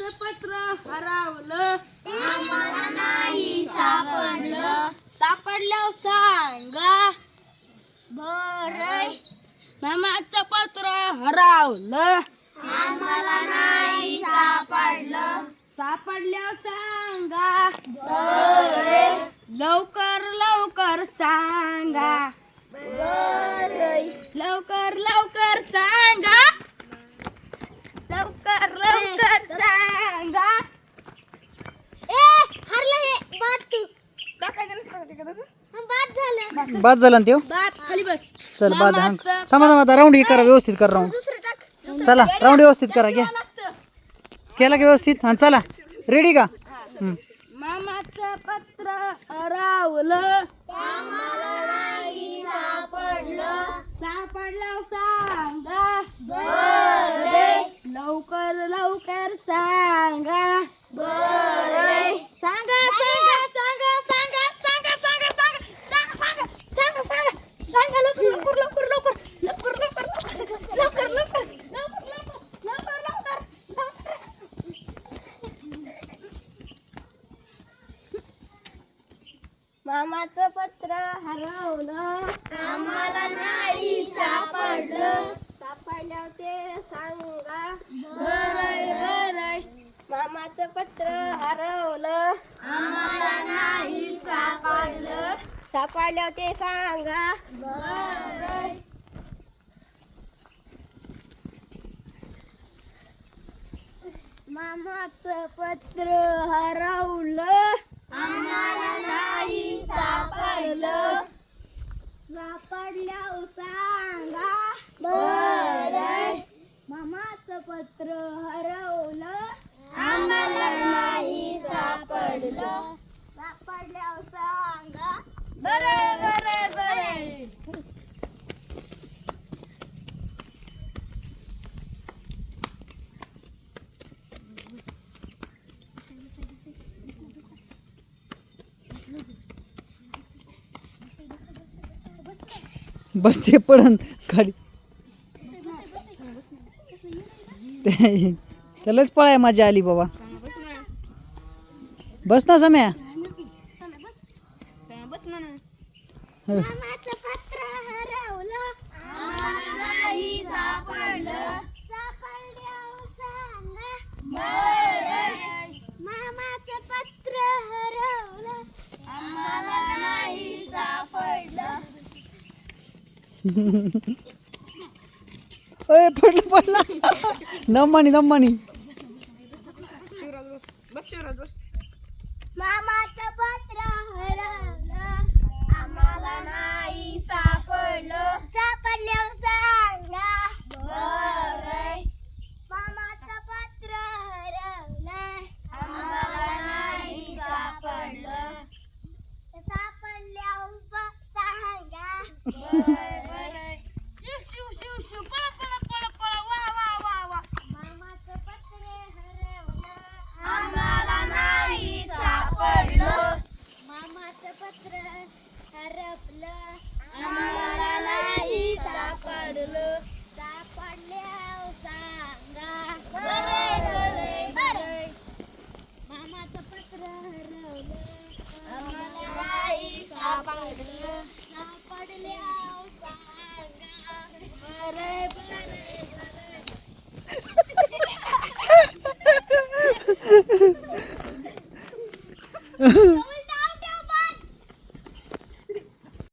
मामाचं पत्र हरवलं आम्हाला नाही सापडलं. सापडल्यावर सांगा बरं. मामाचं पत्र हरवलं आम्हाला नाही सापडलं. सापडल्यावर सांगा बरं. लवकर लवकर सांगा बरं. लवकर लवकर सांगा. लवकर लवकर सांगा. हरलं हे बात टाकायचं नसतं तिकडे. बाद झाला ना त्यो. बात खाली बस. चल बाद. थांबा थांबा आता राऊंड हे करा, व्यवस्थित करा राऊंड. चला राऊंड व्यवस्थित करा. घ्या केला की व्यवस्थित. हा चला रेडी का. मामाचं पत्र हरवलं आम्हाला नाही सापडलं. सापडलं सांगा बरं. लवकर लवकर सांगा बरं. सांगा सांगा सांगा सांगा सांगा सांगा सांगा सांगा सांगा सांगा सांगा. लवकर लवकर लवकर लवकर लवकर लवकर लवकर लवकर लवकर लवकर लवकर. मामाचं पत्र हरवलं आम्हाला नाही सापडलं. सापडल्यावर ते सांगा बरं बरं. मामाचं पत्र हरवलं आम्हाला नाही सापडलं. सापडल्यावर ते सांगा बरं. मामाचं पत्र हरवलं आम्हाला नाही सापडलं. सापडल्यावर सांगा बरं. मामाचं पत्र हरवलं आम्हाला नाही सापडलं. सापडल्यावर सांगा बरं बरं बरं. बस ते पडन खाली. त्यालाच पळाय मजा आली बाबा. बस ना सम्या. मामाचं पत्र हरवलं आम्हाला नाही सापडलं. सापडल्यावर सांगा बरं. मामाचं पत्र हरवलं आम्हाला नाही सापडलं. ओय पडलं पडलं. दम्मानी दम्मानी. मामाचं पत्र हरवलं आम्हाला नाही सापडलं. सापडल्यावर सांगा बरं. मामाचं पत्र हरवलं आम्हाला नाही सापडलं. सापडल्यावर सांगा बरं. शिव शिव शिव शिव पळा पळा पळा पळा. वा वा वा वा. मामाचं पत्र हरवलं आम्हाला नाही सापडलं. मामाचं पत्र हरपलं आम्हाला नाही सापडलं. सापडल्यावर सांगा बरं बरं बरं. मामाचं पत्र हरवलं आम्हाला नाही सापडलं. सापडल्यावर सांगा बरं बरं बरं.